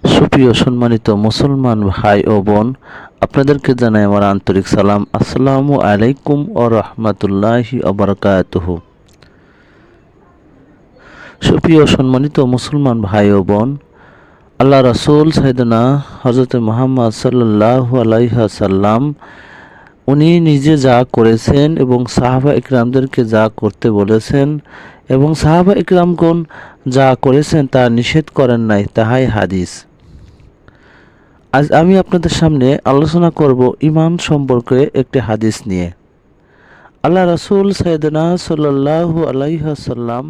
সুপ্রিয় সম্মানিত মুসলমান ভাই ও বোন, আপনাদেরকে জানাই আমার আন্তরিক সালাম। আসসালামু আলাইকুম ও রহমতুল্লাহি অবরকাতুহু। সুপ্রিয় সম্মানিত মুসলমান ভাই ও বোন, আল্লাহ রাসূল সাইয়েদনা হযরত মুহাম্মদ সাল্লাল্লাহু আলাইহি ওয়াসাল্লাম উনি নিজে যা করেছেন এবং সাহাবা ইকরামদেরকে যা করতে বলেছেন এবং সাহাবা ইকরামগণ যা করেছেন তা নিষেধ করেন নাই, তাহাই হাদিস। আজ আমি আপনাদের সামনে আলোচনা করব ঈমান সম্পর্কে একটি হাদিস নিয়ে। আল্লাহ রাসূল সাইয়েদনা সাল্লাল্লাহু আলাইহি ওয়াসাল্লাম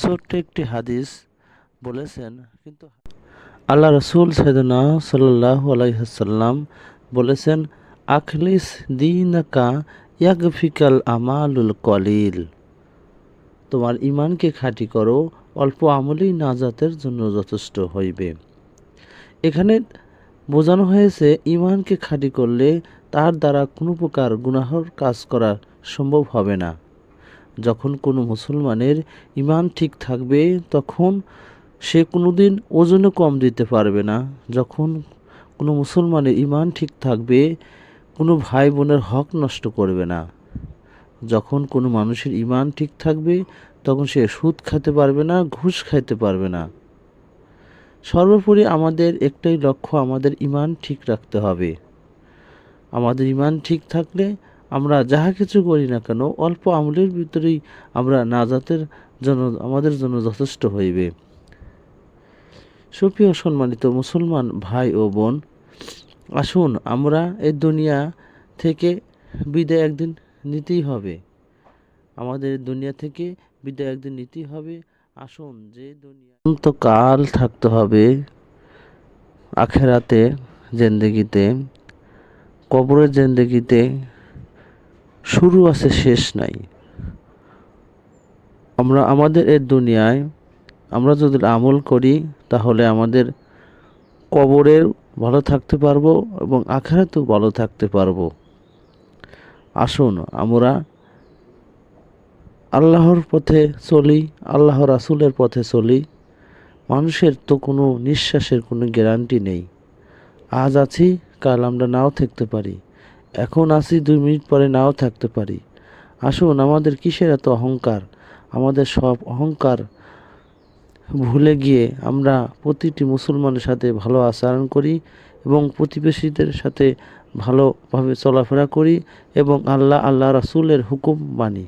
ছোট্ট একটি হাদিস বলেছেন, কিন্তু আল্লাহ রাসূল সাইয়েদনা সাল্লাল্লাহু আলাইহি ওয়াসাল্লাম বলেছেন, আখলিস দীনাকা ইয়াগফিকাল আমালুল কলিল। তোমার ঈমানকে খাঁটি করো, অল্প আমলই নাজাতের জন্য যথেষ্ট হইবে। এখানে বোঝানো হয়েছে ঈমানকে খাঁটি করলে তার দ্বারা কোনো প্রকার গুনাহর কাজ করা সম্ভব হবে না। যখন কোনো মুসলমানের ঈমান ঠিক থাকবে তখন সে কোনোদিন ওজনে কম দিতে পারবে না। যখন কোনো মুসলমানের ঈমান ঠিক থাকবে কোনো ভাই বোনের হক নষ্ট করবে না। যখন কোনো মানুষের ঈমান ঠিক থাকবে তখন সে সুদ খেতে পারবে না, ঘুষ খাইতে পারবে না। সর্বোপরি আমাদের একটাই লক্ষ্য, আমাদের ঈমান ঠিক রাখতে হবে। আমাদের ঈমান ঠিক থাকলে আমরা যাহা কিছু করি না কেন অল্প আমলের ভিতরেই আমরা নাজাতের জন্য আমাদের জন্য যথেষ্ট হইবে। সুপ্রিয় সম্মানিত মুসলমান ভাই ও বোন, আসুন আমরা এই দুনিয়া থেকে বিদায় একদিন নিতেই হবে। আমাদের দুনিয়া থেকে বিদায় একদিন নিতেই হবে। আসুন যে দুনিয়া অনন্তকাল থাকতে হবে, আখেরাতে জিন্দেগিতে, কবরের জিন্দেগিতে শুরু আছে শেষ নাই। আমরা আমাদের এই দুনিয়ায় আমরা যদি আমল করি তাহলে আমাদের কবরের ভালো থাকতে পারবো এবং আখেরাতেও ভালো থাকতে পারবো। আসুন আমরা আল্লাহর পথে চলি, আল্লাহ রাসূলের পথে চলি। মানুষের তো কোনো নিঃশ্বাসের কোনো গ্যারান্টি নেই। আজ আছি, কাল আমরা নাও থাকতে পারি। এখন আছি, 2 মিনিট পরে নাও থাকতে পারি। আসুন আমাদের কিসের এত অহংকার? আমাদের সব অহংকার ভুলে গিয়ে আমরা প্রতিটি মুসলমানের সাথে ভালো আচরণ করি এবং প্রতিবেশীদের সাথে ভালোভাবে চলাফেরা করি এবং আল্লাহ রাসূলের হুকুম মানি।